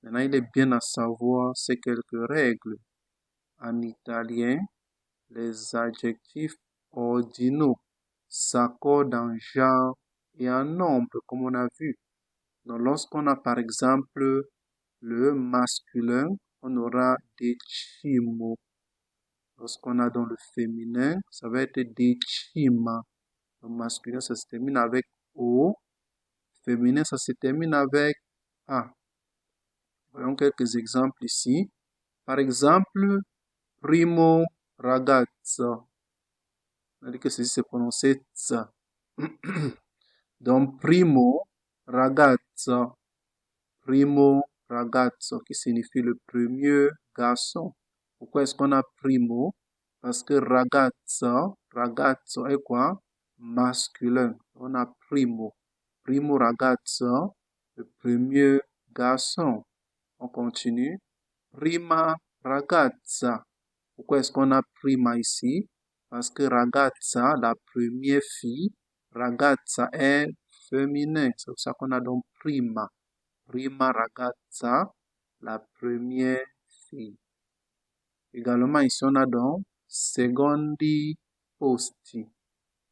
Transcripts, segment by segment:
Maintenant, il est bien à savoir ces quelques règles. En italien, les adjectifs ordinaux s'accordent en genre et en nombre, comme on a vu. Donc, lorsqu'on a par exemple le masculin, on aura decimo. Lorsqu'on a dans le féminin, ça va être decima. Le masculin, ça se termine avec O. Le féminin, ça se termine avec A. Voyons quelques exemples ici. Par exemple, primo ragazzo. On a dit que ceci se prononçait ça. Donc, primo ragazzo. Primo ragazzo, qui signifie le premier garçon. Pourquoi est-ce qu'on a primo? Parce que ragazzo est quoi? Masculin. On a primo. Primo ragazzo, le premier garçon. On continue. Prima ragazza. Pourquoi est-ce qu'on a prima ici? Parce que ragazza, la première fille, ragazza est féminin. C'est pour ça qu'on a donc prima. Prima ragazza, la première fille. Également, ici, on a donc secondi posti.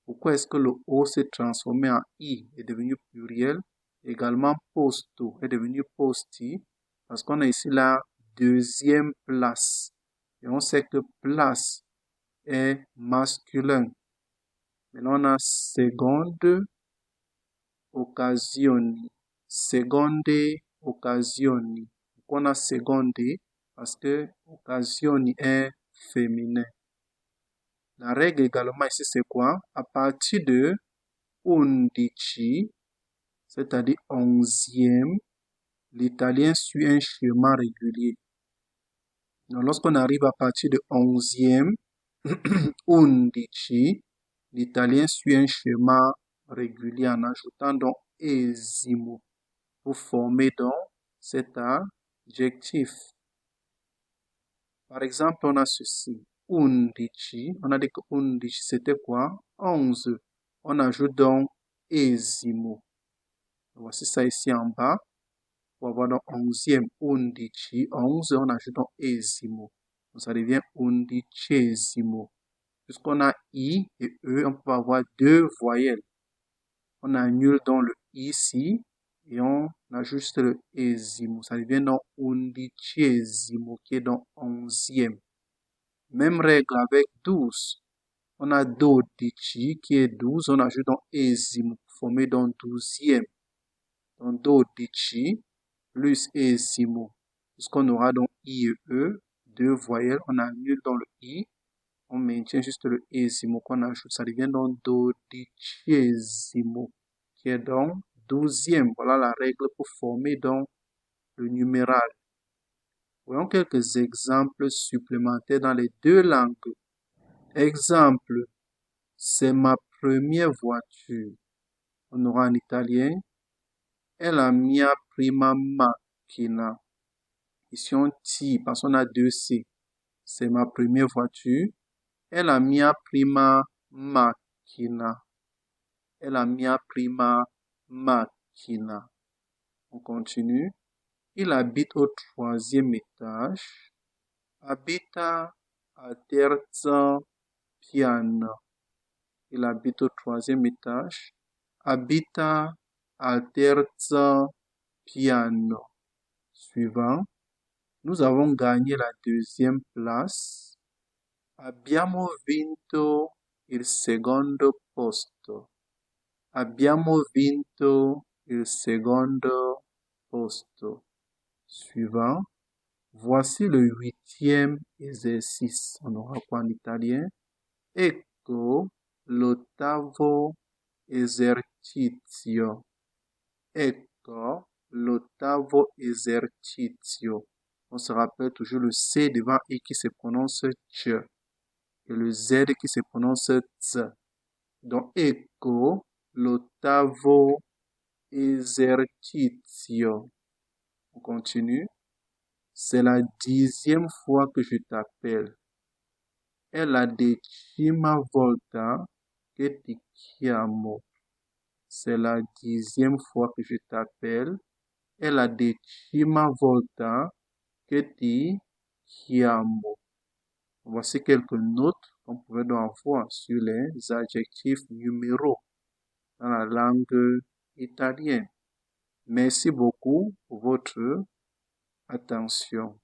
Pourquoi est-ce que le O s'est transformé en I, est devenu pluriel? Également, posto est devenu posti, parce qu'on a ici la deuxième place. Et on sait que place est masculin. Maintenant, on a seconde occasioni. Seconde occasioni. Pourquoi on a seconde? Parce que occasioni est féminin. La règle également ici, c'est quoi? À partir de undici, c'est-à-dire 11e, l'italien suit un schéma régulier. Donc, lorsqu'on arrive à partir de 11e, undici, l'italien suit un schéma régulier en ajoutant donc esimo pour former donc cet adjectif. Par exemple, on a ceci. Undici, on a dit que undici c'était quoi? 11. On ajoute donc esimo. Voici ça ici en bas. Pour avoir donc 11e, undici, 11, on ajoute donc esimo. Donc ça devient undicesimo. Puisqu'on a I et E, on peut avoir deux voyelles. On annule donc le I ici et on ajuste le esimo. Ça devient donc undicesimo qui est donc 11e. Même règle avec 12. On a dodici qui est 12, on ajoute donc esimo pour former donc 12e. Donc dodici plus esimo. Puisqu'on aura donc I et E, deux voyelles, on annule dans le I, on maintient juste le esimo qu'on ajoute, ça devient donc dodicesimo, qui est donc 12e. Voilà la règle pour former donc le numéral. Voyons quelques exemples supplémentaires dans les deux langues. Exemple, c'est ma première voiture. On aura en italien, è la mia prima macchina. Ici, on tire parce qu'on a deux C. C'est ma première voiture. È la mia prima macchina. È la mia prima macchina. On continue. Il habite au 3e étage. Abita al terzo piano. Il habite au 3e étage. Abita al terzo piano. Suivant. Nous avons gagné la 2e place. Abbiamo vinto il secondo posto. Abbiamo vinto il secondo posto. Suivant. Voici le 8e exercice. On aura quoi en italien? Ecco l'ottavo esercizio. Ecco l'ottavo esercizio. On se rappelle toujours le C devant I qui se prononce ch et le Z qui se prononce z. Donc, ecco l'ottavo esercizio. On continue. C'est la 10e fois que je t'appelle. È la 10ª volta che ti chiamo. C'est la 10e fois que je t'appelle. e la decima volta que tu chiamo. Voici quelques notes qu'on pouvait donc voir sur les adjectifs numéros dans la langue italienne. Merci beaucoup pour votre attention.